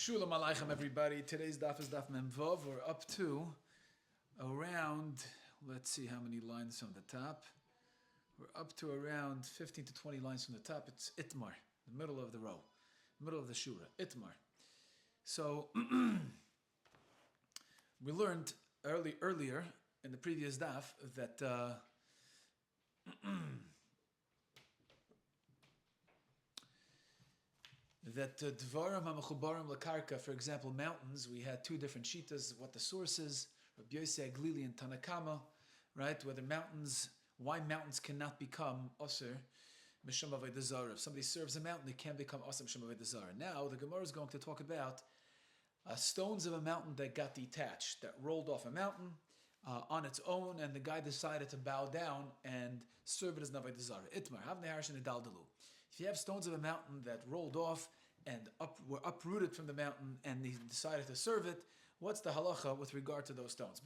Shulam Aleichem, everybody. Today's daf is daf Memvav. We're up to around, let's see how many lines from the top. We're up to around 15 to 20 lines from the top. It's Itmar, the middle of the row, middle of the shura, Itmar. So, we learned earlier in the previous daf that Dvarim HaMechubarim Lakarka, for example, mountains, we had two different shitas, what the source is, Rabbi Yosei Glili and Tanakama, right? Whether why mountains cannot become Osir Mishum Avodah Zarah. If somebody serves a mountain, they can become Osir Mishum Avodah Zarah. Now, the Gemara is going to talk about stones of a mountain that got detached, that rolled off a mountain on its own, and the guy decided to bow down and serve it as Avodah Zarah. Itmar, Havnei Harshin Idaldalu. If you have stones of a mountain that rolled off and were uprooted from the mountain and he decided to serve it, what's the halacha with regard to those stones?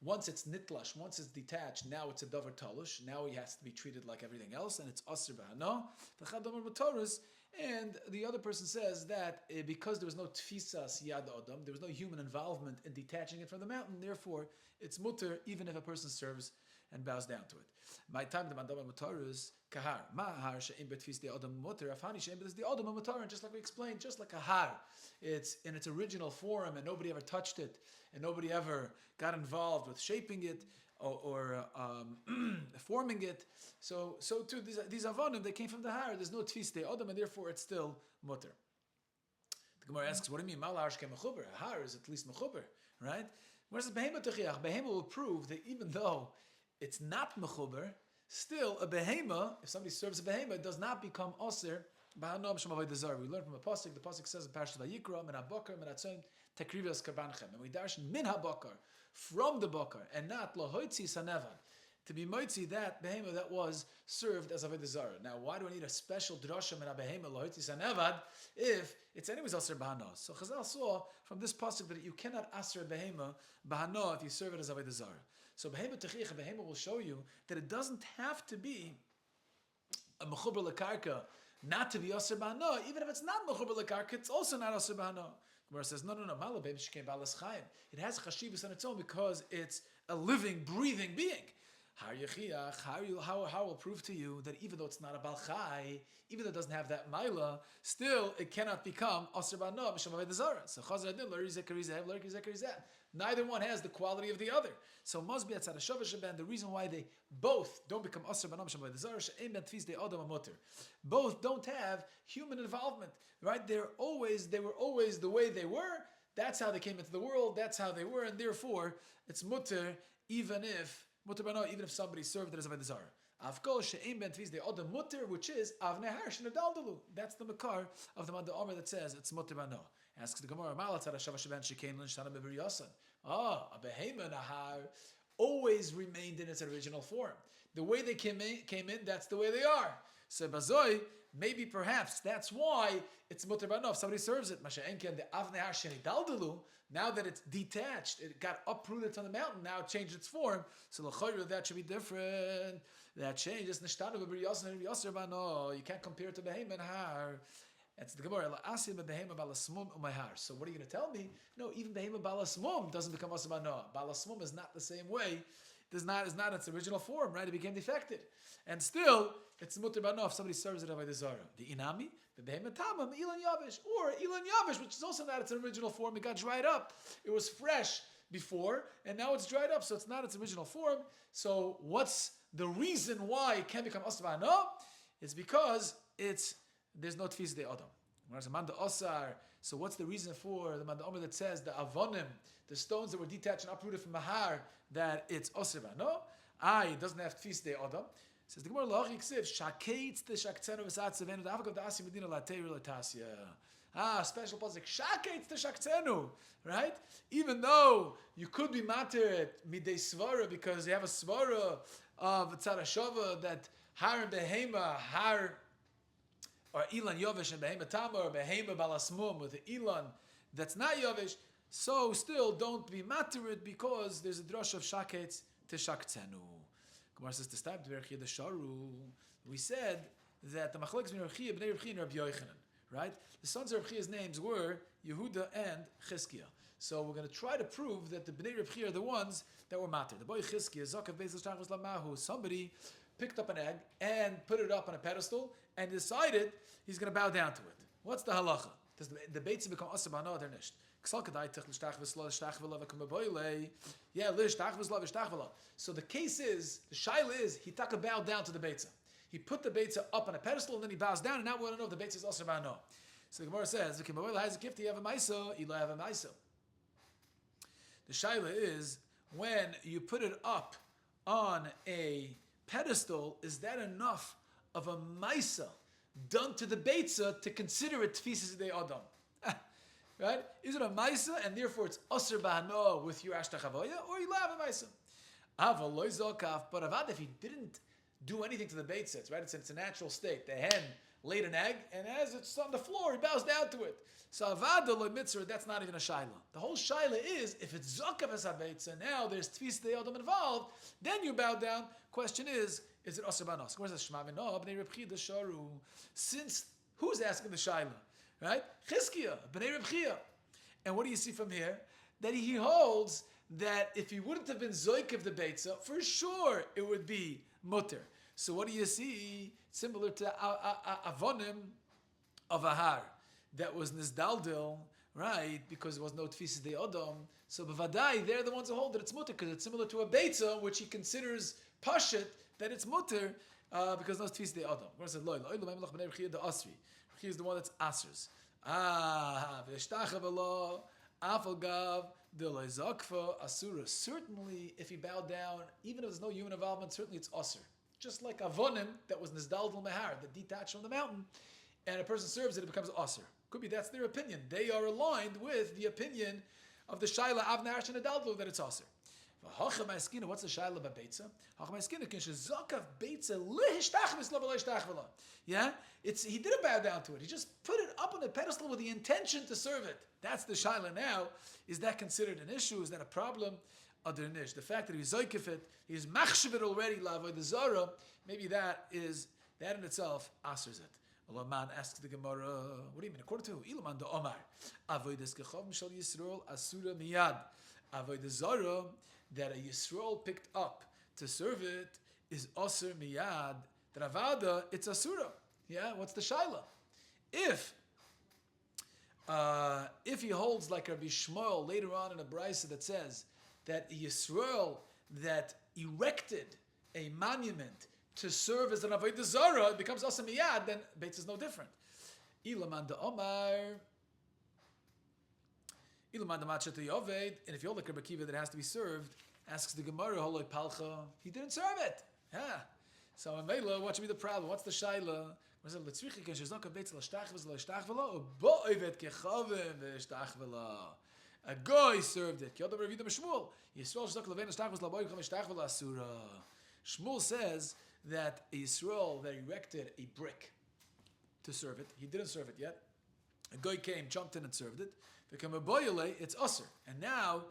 Once it's nitlash, once it's detached, now it's a davar talush. Now he has to be treated like everything else, and it's asr b'hano. And the other person says that because there was no tfisas yad adam, there was no human involvement in detaching it from the mountain, therefore it's mutter even if a person serves and bows down to it. My time the mandama mutar is kahar. Mahar she'im betfis the adam mutar. Afhani she'im bet the adam mutar. And just like we explained, just like a har, it's in its original form, and nobody ever touched it, and nobody ever got involved with shaping it or forming it. So too these avonim, they came from the har. There's no tfis the adam, and therefore it's still mutar. The Gemara asks, what do you mean? Mal har shke mechuber. A har is at least mechuber, right? Whereas behema techiach, behema will prove that even though it's not mechuber, still a behema, if somebody serves a behema, it does not become osir b'hanom shem avodah zarah. We learn from a pasuk. The pasuk says in Parashat Vayikra, "Min habakar min hatzon takrivas karbanchem," and we darshan min habakar, from the bakar, and not lahoitzi sanevan, to be moitzi that behema that was served as avodah zarah. Now, why do I need a special drasha min habehema lahoitzi sanevan if it's anyways osir b'hano? So Chazal saw from this pasuk that you cannot asir a behema b'hano if you serve it as avodah zarah. So behema techich, a behema will show you that it doesn't have to be a mechuber lekarka not to be aser b'hano. Even if it's not mechuber lekarka, it's also not aser b'hano. Gemara says, no. Malabim shkein balas chayim. It has chashivus on its own because it's a living, breathing being. How will prove to you that even though it's not a bal chai, even though it doesn't have that maila, still it cannot become aser b'hano b'shem avodah zarah. So chazar adin l'ri zekarizev, l'ri zekarizev. Neither one has the quality of the other. So must be outside of Shavah Shaban. The reason why they both don't become Asr Banam Shabbat the Zarah She'em Ben Tfis De Adam Amoter. Both don't have human involvement, right? They were always the way they were. That's how they came into the world. That's how they were, and therefore it's mutter even if somebody served it as a Zarah. Avkol She'em Ben Tfis De Adam Mutter, which is Avnei Harsh Nadaldalu. That's the makar of the Manda Omer that says it's mutter bano. Asks the Gemara, a behema nahar always remained in its original form. The way they came in, that's the way they are. So bazoi, maybe perhaps that's why it's mutter bano. If somebody serves it, now that it's detached, it got uprooted from the mountain, now it changed its form. So that should be different. That changes. You can't compare it to behema nahar. That's the Gemara. So what are you going to tell me? No, even behema balasmum doesn't become asr b'hano. Balasmum is not the same way. Is not its original form, right? It became defected, and still it's mutter b'hano if somebody serves it avodah zarah. The inami, the behema tamam, ilan yavish, or ilan yavish, which is also not its original form. It got dried up. It was fresh before, and now it's dried up, so it's not its original form. So what's the reason why it can become asr b'hano? It's because there's no tfis de adam. Whereas manda osar. So what's the reason for the manda omer that says the avonim, the stones that were detached and uprooted from mahar, that it's osir b'hano? It doesn't have tfis de adam. Says the Gemara lachi ksiv shaketz the shaktzenu v'satzevenu da'avgav da'asi medina lateir latasya. Special pasuk shaketz the shaktzenu, right? Even though you could be matir midei svara because you have a svara of tzara shava that har and behema har. Or Ilan Yovish and Behema Tama, or Behema Balasmum with the Ilan that's not Yovish, so still don't be matured because there's a drush of Shaketz to Shaktzenu. Gemara says to stop the Sharu. We said that the Machlokes between Rabbi Yoel Gold and Rabbi Yochanan. right? The sons of Reb Chia's names were Yehuda and Chizkiah. So we're going to try to prove that the Bnei Reb Chia are the ones that were matter. The boy Chizkiah, Zakav Beis L'Shtachvus Lamahu, somebody picked up an egg and put it up on a pedestal and decided he's going to bow down to it. What's the halacha? Does the beitza become asur b'hana or nicht? So the case is, the shaila is, he took a bow down to the beitza. He put the beitza up on a pedestal and then he bows down, and now we want to know if the beitza is asur b'hana. So the Gemara says, "The shaila is, when you put it up on a pedestal, is that enough of a maisa done to the beitza to consider it tfisas de adam? Right? Is it a maisa and therefore it's asur b'hana with your ashtachavoya, or you have a maisa? But avad, if he didn't do anything to the beitza, right? It's a natural state. The hen laid an egg, and as it's on the floor, he bows down to it. So avad lo mitzvah, that's not even a shaila. The whole shaila is, if it's zakav as beitza, now there's tfis de adam involved, then you bow down. Question is it asur b'hana? So where's the shema v'no? Bnei Reb Chia sharu. Since who's asking the shaila? Right? Chizkiah, Bnei Reb Chia. And what do you see from here? That he holds that if he wouldn't have been zoik of the beitza, for sure it would be mutter. So what do you see? Similar to avonim of a har that was nizdaldil, right? Because there was no tfisas de adam. So b'vadai, they're the ones who hold that it's mutter, because it's similar to a beitza, which he considers pashit, that it's mutter, because no tfisas de adam. He said, he is the one that's asers. Certainly, if he bowed down, even if there's no human involvement, certainly it's aser. Just like avonim that was nizdaldal mehar, that detached from the mountain, and a person serves it, it becomes aser. Could be that's their opinion. They are aligned with the opinion of the shaila avnei and adaldal that it's aser. What's the shaila about beitza? Yeah, he didn't bow down to it. He just put it up on the pedestal with the intention to serve it. That's the shaila now. Is that considered an issue? Is that a problem? Other than the fact that he's zoykif it, he's machshav it already, Avodah Zarah, maybe that in itself asers it. Allah man asks the Gemara, what do you mean? According to who? Ilman the Omar. Avodas gechav mishal Yisrael asura miyad. Avodah Zarah that a Yisrael picked up to serve it is aser miyad. That avada, it's asura. Yeah, what's the shaila? If he holds like Rabbi Shmuel later on in a brisa that says that a Yisrael that erected a monument to serve as an Avodah Zarah, it becomes aser miyad, then Beitz is no different. Ilaman de Omar. Ilaman de Machet Yoved. And if you're like Rabbi Kiva that has to be served, asks the Gemara, Holoi Palcha, he didn't serve it. Yeah. So in Mela, what should be the problem? What's the shaila? A guy served it. Shmuel says that a Yisrael that erected a brick to serve it, he didn't serve it yet. A guy came, jumped in and served it. Become a boyale, it's usher. And now,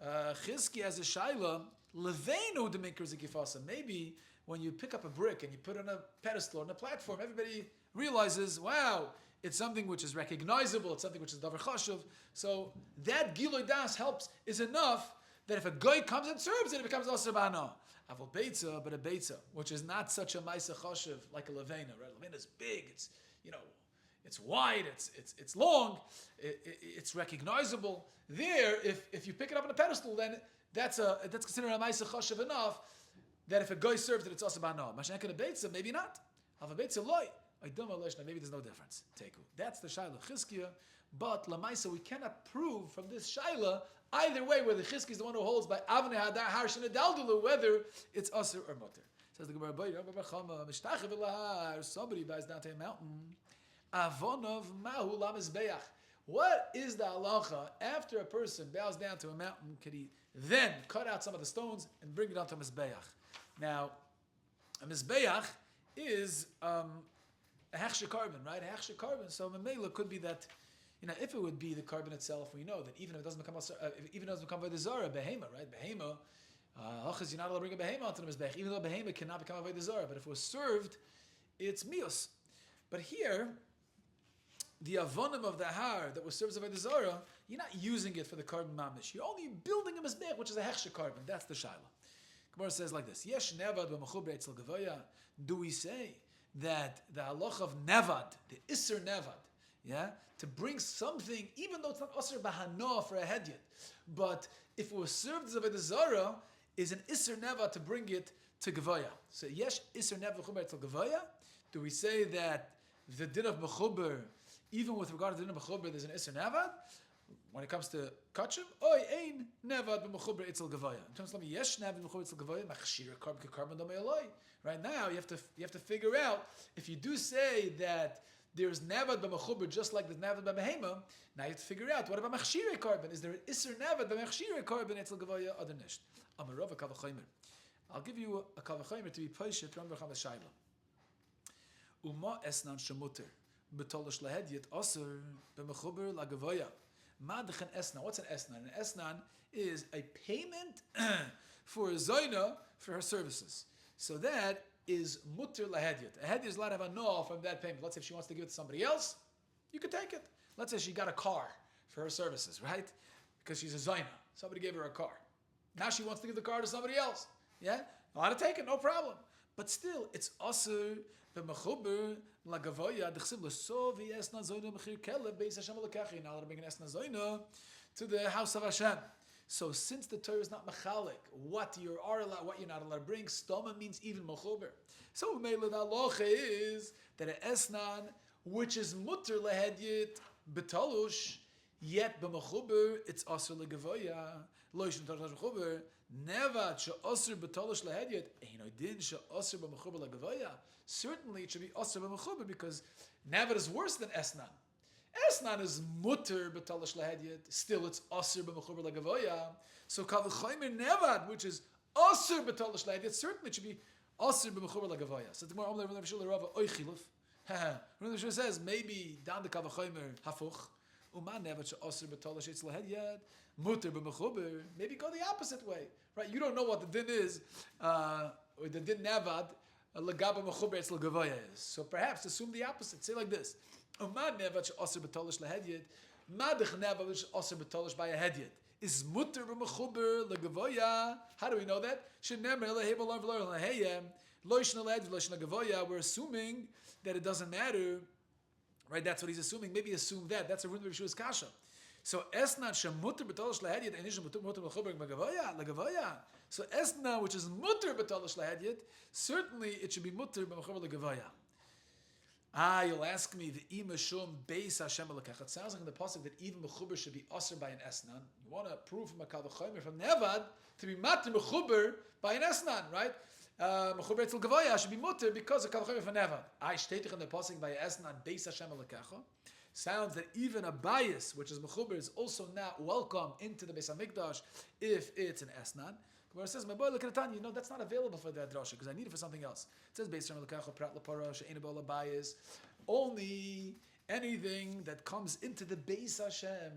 Chizki has a shaila, leveinu the makers kifasa. Maybe when you pick up a brick and you put it on a pedestal or on a platform, everybody realizes, wow, it's something which is recognizable, it's something which is davar chashuv. So that giloy das helps, is enough that if a guy comes and serves it, it becomes asur b'hana. Avol beitza, but a beitza, which is not such a ma'aseh chashuv like a levena, right? Levena is big, it's wide, it's long, it's recognizable. There, if you pick it up on a pedestal, then that's considered a ma'aseh chashuv enough that if a guy serves it, it's asur b'hana. Mashenka a beitza, maybe not. Av a beitza loy. Maybe there's no difference. That's the shaila Chizkiah, but lamaisa we cannot prove from this shaila either way whether Chizkiah is the one who holds by avnei hadar harshin adaldulu whether it's asur or mutter. Says the Gemara, somebody buys down to a mountain. Avonov mahu lamizbeach. What is the halacha after a person bows down to a mountain? Could he then cut out some of the stones and bring it onto a mizbeach? Now, a mizbeach is a hechsher carbon, right? A hechsher carbon. So Mamela could be that, if it would be the carbon itself, we know that even if it doesn't become Avodah Zarah, behema, right? Behema, you're not allowed to bring a behema onto the mizbech, even though behema cannot become Avodah Zarah. But if it was served, it's mios. But here, the avonim of the har that was served as Avodah Zarah, you're not using it for the carbon mamish. You're only building a mizbech, which is a hechsher carbon. That's the shaila. Gemara says like this: Yesh nevad b'mechuber etzel gavoya. Do we say that the halacha of nevad, the iser nevad, yeah, to bring something, even though it's not iser bahano for a hedyet, but if it was served as Avodah Zarah, is an iser nevad to bring it to gavoya. So yesh iser nevad b'mechuber etzel gavoya. Do we say that the din of mechuber, even with regard to the din of mechuber, there's an iser nevad? When it comes to kachim, oy ein nevad b'mechuber etzel gavoya. In terms of yesh nevad b'mechuber etzel gavoya, machshir carbon domei aloi. Right now, you have to figure out if you do say that there's nevad b'mechuber just like there's nevad b'mehema. Now you have to figure out what about machshir carbon? Is there an iser nevad b'machshir carbon etzel gavoya other nisht? Amarov a kavachomer. I'll give you a kavachomer to be poshet from Recham Shayla. Uma esnan shemuter betolish lehedyet aser b'mechuber lagavoya. Madchen esnan. What's an esnan? An esnan is a payment for a zoyna for her services. So that is mutter lahedyet. A hedyet is allowed to have a no from that payment. Let's say if she wants to give it to somebody else, you could take it. Let's say she got a car for her services, right? Because she's a zoyna. Somebody gave her a car. Now she wants to give the car to somebody else. Yeah? Allowed to take it, no problem. But still, it's aser b'mechuber lagavoya d'chsiv l'sov v'yesna zoyna mechir kelev beis Hashem l'kachi. Now allowed to bring an esna zoyna to the house of Hashem. So since the Torah is not mechalik, what you are allowed, what you're not allowed to bring, stoma means even mechuber. So mele the halacha is that an esnan, which is mutter lehedyet betalush, yet b'mechuber it's aser legavoya. Loishin tarash mechuber nevad she'aser betalush lehedyet eino din she'aser b'mechuber legavoya. Certainly it should be aser b'mechuber because nevad is worse than esnan. Esnan is mutter betalish lahedyet. Still, it's aser b'mechuber lagavoya. So kavachomer nevad, which is aser betalish lahedyet, certainly it should be aser b'mechuber lagavoya. So the Gemara Rabbi Shul Rava oichiluf. Rabbi Shul says maybe down the kavachomer hafuch. Uma nevad she aser betalish etz lahedyet mutter b'mechuber. Maybe go the opposite way, right? You don't know what the din is, or the din nevad lagaba mechuber etz lagavoya is. So perhaps assume the opposite. Say like this. Umad nevad she'aser betolish lehedyet, madich nevad which aser betolish by a hedyet is mutter b'mechuber legavoya. How do we know that? Shenemer lehebel lav leheyem loishna lehedyet loishna gavoya. We're assuming that it doesn't matter, right? That's what he's assuming. Maybe assume that. That's a run of Yeshua's kasha. So esna shemutter betolish lehedyet and isha mutter b'mechuber legavoya. So esna, which is mutter betolish lehedyet, certainly it should be mutter b'mechuber legavoya. You'll ask me the imashum beis Hashem alakach. It sounds like in the pasuk that even mechuber should be aser by an esnan. You want to prove from a kavachomer from nevad to be matter mechuber by an esnan, right? Mechuber etzel gavoya should be mutter because of kavachomer from nevad. I state in the pasuk by esnan beis Hashem alakach. Sounds that even a bias, which is mechuber, is also not welcome into the Beis Hamikdash if it's an esnan. Where it says, my boy, look at the Tanya, that's not available for that drasha because I need it for something else. It says, based on prat lapara, she'ein abo labayis. Only anything that comes into the Beis Hashem,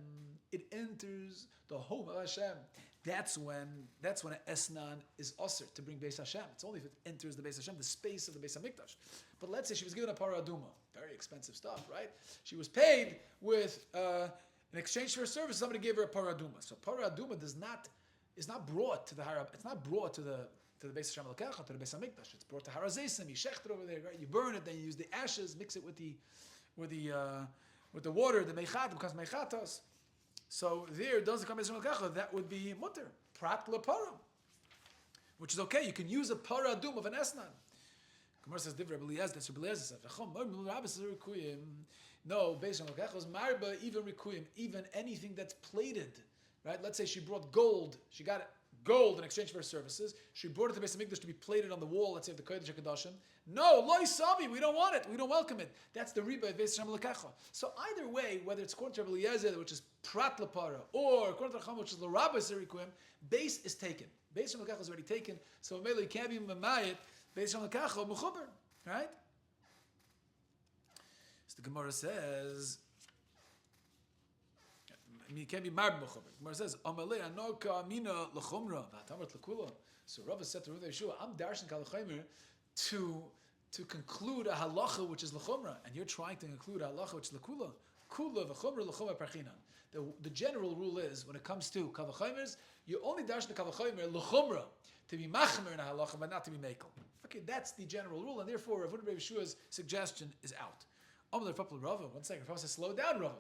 it enters the home of Hashem. That's when an esnan is usher to bring Beis Hashem. It's only if it enters the Beis Hashem, the space of the Beis Hamikdash. But let's say she was given a paraduma, very expensive stuff, right? She was paid with in exchange for her service. Somebody gave her a paraduma. So paraduma is not brought to the Harab. It's not brought to the Beis Hashem Elokach, to the Beis Hamikdash. It's brought to Harazeisim. You shecht it over there, right? You burn it, then you use the ashes, mix it with the water. The meichat becomes meichatos. So there doesn't come Beis Hashem Elokach. That would be mutter prat lepara, which is okay. You can use a paradum of an esnan. Gemara says Divrei Rabbi Eliezer. That's Rabbi Eliezer says. No, Beis Hashem Elokach was marba even rikuyim, even anything that's plated. Right? Let's say she brought gold. She got gold in exchange for her services. She brought it to Beis Hamikdash to be plated on the wall. Let's say of the Kodesh HaKadoshim. No, loy savi. We don't want it. We don't welcome it. That's the riba of Beis Hashem L'Kacha. So either way, whether it's according to Rabbi Eliezer, which is prat lepara, or according to Chacham, which is the Rabbi Zerikuim, base is taken. Beis Hashem L'Kacha is already taken. So maybe you can't be mamayit Beis Hashem L'Kacha mechuber. Right? So the Gemara says. You can't be married mechuber. Gemara says, "Amalei anoka amina lechumra v'atamat lekula." So Rava said to Rabbi Yeshua, "I'm darshan kalachimer to conclude a halacha which is lechumra, and you're trying to conclude a halacha which is lekula. Kula v'chumra l'chumra parchinan. The general rule is, when it comes to kavachomers, you only dash the kavachomer l'chumra, to be machmer in a halacha, but not to be mekel. Okay, that's the general rule, and therefore Rav Rabbi Yeshua's suggestion is out. One second, Rav says, slow down, Rav.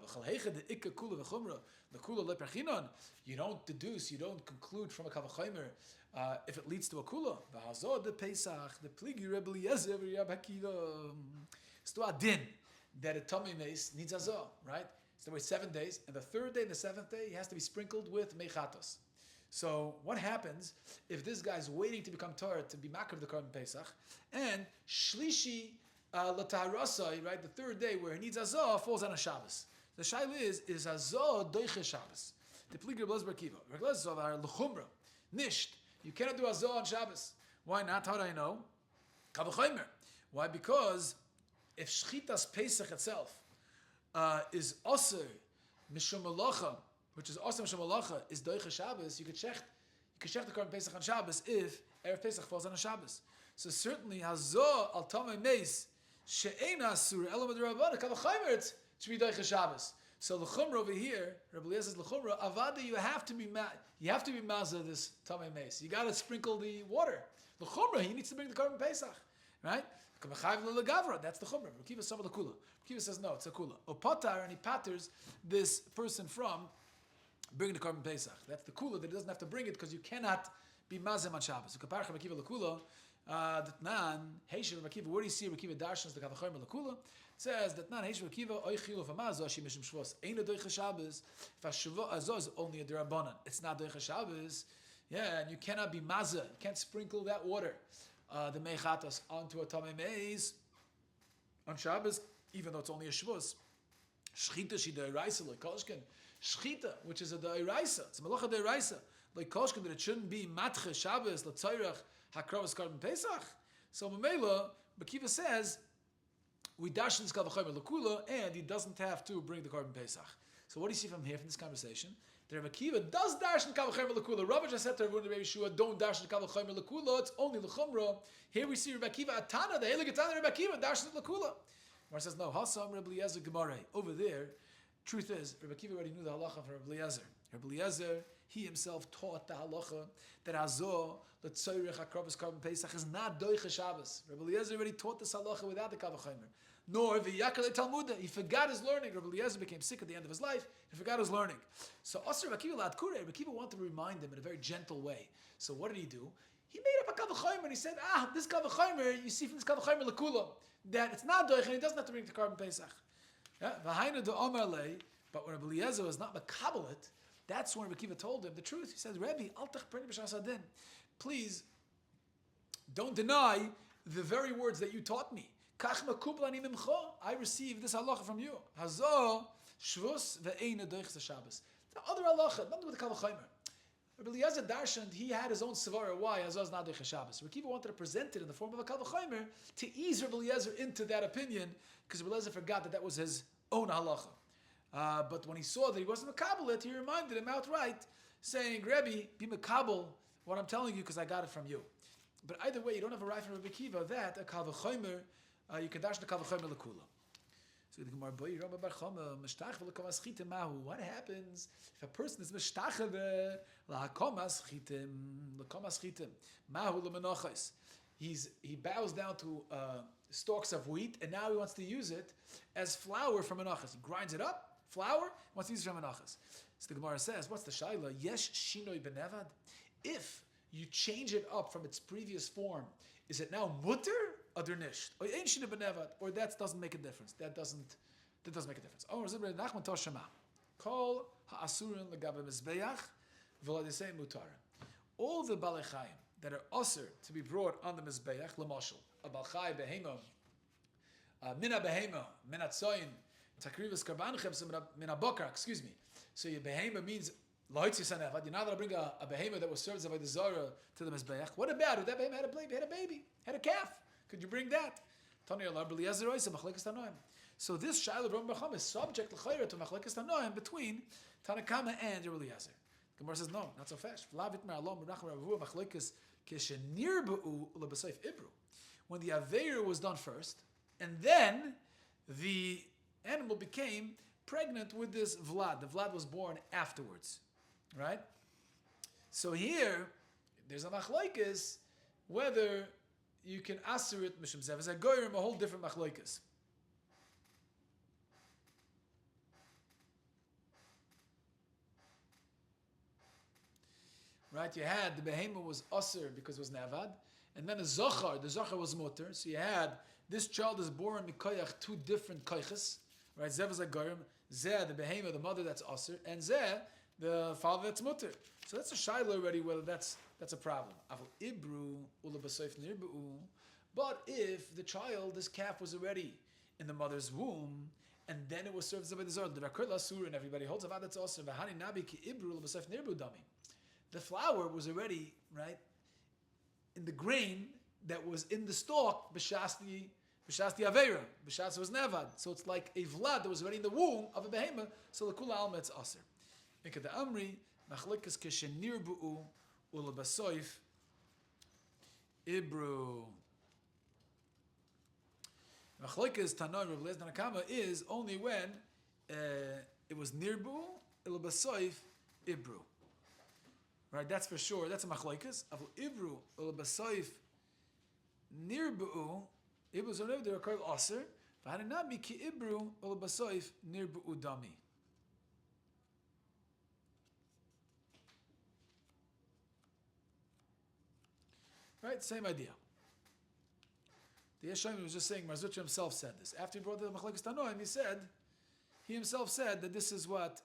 You don't deduce, you don't conclude from a kavachomer if it leads to a kula. The Pesach, the pligi Rebbe Eliezer, it's to a din that a tummy mace needs azah, right? So wait 7 days, and the third day and the seventh day, he has to be sprinkled with mechatos. So what happens if this guy's waiting to become Torah to be makar of the Korban Pesach, and shlishi lataharasai, right, the third day where he needs azah falls on a Shabbos. The shaila is azah doiche Shabbos. The pliger blaz barkiva. Reglas of our lechumra nisht. You cannot do azah on Shabbos. Why not? How do I know? Kavachomer. Why? Because if shchitas Pesach itself is aser mishum malacha, which is aser mishum malacha, is doiche Shabbos, you could check the Korban Pesach on Shabbos if Erev Pesach falls on a Shabbos. So certainly hazah al tamei meis she'ein asur ela midrabanan kavachomer, it should be doiche Shabbos. So the chumra over here, Rabbi Eliezer says the chumra avada, you have to be mazah this tamei meis. You got to sprinkle the water. The chumra, he needs to bring the Korban Pesach, right? That's the chumrah. Rekiva some of the kula. Rekiva says no, it's a kula. Opatar, and he patters this person from bringing the Korban Pesach. That's the kula, that he doesn't have to bring it because you cannot be mazem on Shabbos. Ukaparcha Rekiva lekula. Datnan Heishav Rekiva. Where do you see Rekiva darshans the kavachomer lekula? It says Datnan Heishav Rekiva oichilu v'mazah she mishum shvos ein a doicha Shabbos. If shvos azah is only a derabanan, it's not doicha Shabbos. Yeah, and you cannot be mazah. You can't sprinkle that water. The mechatas onto a tamei meis on Shabbos, even though it's only a shvus. Shchita she deiraisa like koshken. Shchita, which is a deiraisa, it's a malacha deiraisa like koshken, that it shouldn't be matche Shabbos l'tzayrach hakrovas Korban Pesach. So Mamela Bakiva says we dash this kavachomer lekula, and he doesn't have to bring the Korban Pesach. So what do you see from here, from this conversation? The Rabbi Akiva does dash in kavachomer lekula. Rabbi just said to Rabbi Yeshua, don't dash in kavachomer lekula. It's only lechumra. Here we see Rabbi Akiva atana, the helig atana Rabbi Akiva dashes lekula. Mar says no. Hasam Rabbi Eliezer gemare. Over there, truth is Rabbi Akiva already knew the halacha from Rabbi Eliezer. Rabbi Eliezer, he himself taught the halacha that azor l'tzoyrech hakrovas Korban Pesach is not doiche Shabbos. Rabbi Eliezer already taught this halacha without the kavachomer. Nor v'yakal Talmuda, he forgot his learning. Rabbi Eliezer became sick at the end of his life. He forgot his learning. So Asr Rabbi Akiva Ladkure, Rabbi Akiva wanted to remind him in a very gentle way. So what did he do? He made up a kavachomer and he said, this kavachomer, you see from this kavachomer lekula, that it's not doich and he doesn't have to bring the Korban Pesach. V'haina de Omer lei, but when Rabbi Eliezer was not makabel it, that's when Rabbi Akiva told him the truth. He said, Rabbi, al tachperni b'shas hadin. Please, don't deny the very words that you taught me. I received this halacha from you. Hazah shvus ve'eina doichs Shabbos. The other halacha, nothing with the kavachomer. Rabbi Eliezer darshan, he had his own svara why Hazah is not doichs Shabbos. Rabbi Akiva wanted to present it in the form of a kavachomer to ease Rabbi Eliezer into that opinion, because Rabbi Eliezer forgot that was his own halacha. But when he saw that he wasn't makabel it, he reminded him outright, saying, Rabbi, be makabel what I'm telling you because I got it from you. But either way, you don't have a right from Rabbi Akiva that a kavachomer, you can dash the kavachomer lekula. So the Gemara, what happens if a person is mishtachave lahakomas chitim mahu lemenachos? He bows down to stalks of wheat, and now he wants to use it as flour from menachos. He grinds it up, flour, wants to use it from menachos. So the Gemara says, what's the shaila? Yesh shinoi benevad. If you change it up from its previous form, is it now mutter or nisht? Or ain't shinoi benevad? Or that doesn't make a difference. That doesn't make a difference. Oh, Rabbi Nachman Toshama. Kol ha'asurin legabe mizbeach v'ladisei mutara. All the balei chayim that are usher to be brought on the mizbeach, l'mashal, a balchai behema, mina behema, mina tzoyin, takrivas karbanchem, mina bokar, excuse me. So your behema means loitzi sanevad. You're not allowed to bring a behema that was served as Avodah Zarah to the mizbeach. What about it? That behema had a baby, had a calf. Could you bring that? Tani Allah, Rabbi Eliezer oisa, machlekes tanoim. So this Shaila Rabbi Bacham is subject l'chayra to machlekes tanoim between Tanakama and Rabbi Eliezer. Gemara says no, not so fast. When the Aveir was done first, and then the animal became pregnant with this Vlad. The Vlad was born afterwards, right? So here, there's a machlokes whether you can aser it mishum zev. As a goyim, a whole different machlokes. Right? You had the behema was aser because it was nevad, and then the zachar was mutter. So you had this child is born mikoyach two different koiches. Right? Zev is a goyim. Zeh, the behema, the mother that's aser, and Zeh, the father that's mutter. So that's a shiur already, whether that's a problem. But if the child, this calf, was already in the mother's womb, and then it was served as Avodah Zarah, and everybody holds about that's also the flour was already right in the grain that was in the stalk. B'shasti avera, b'shasti was nevad. So it's like a vlad that was already in the womb of a behema. So the kula alma it's aser. Make the amri machlikas keshenir bu'u ulabasoif ibru. Machlikas tanoi Rav Lezer Tanakama is only when it was nirbu ulabasoif ibru. Right, that's for sure. That's a machlokes. Avu ibru ulabasoif nirbu. Ibru is already they're called aser. V'haninabi ki ibru ulabasoif nirbu dami. Right, same idea. The Yeshayim was just saying, Marzucha himself said this. After he brought the Machlokes Tanoim, he himself said that this is what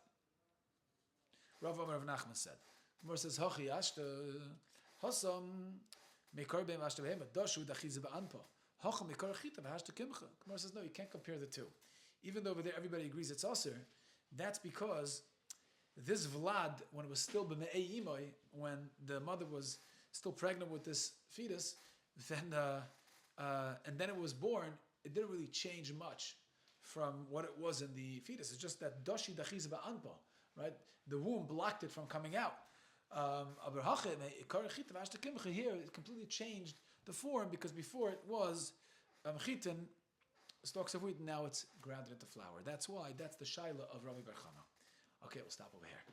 Rav Amar Rav Nachman said. Gemara says, Hachi ashta hasam mekar beim ashta behema dashu dachiz ba'anpa hacham mekar chita v'hashta kimcha. Gemara says, no, you can't compare the two. Even though over there everybody agrees it's aser, that's because this Vlad, when it was still b'me'ei imoy, when the mother was still pregnant with this fetus, then and then it was born, it didn't really change much from what it was in the fetus. It's just that dashi dachiz ba'anpa, right? The womb blocked it from coming out. Here it completely changed the form because before it was chitin, stalks of wheat, and now it's grounded into flour. That's why, that's the shaila of Rabbi Bar Chana. Okay, we'll stop over here.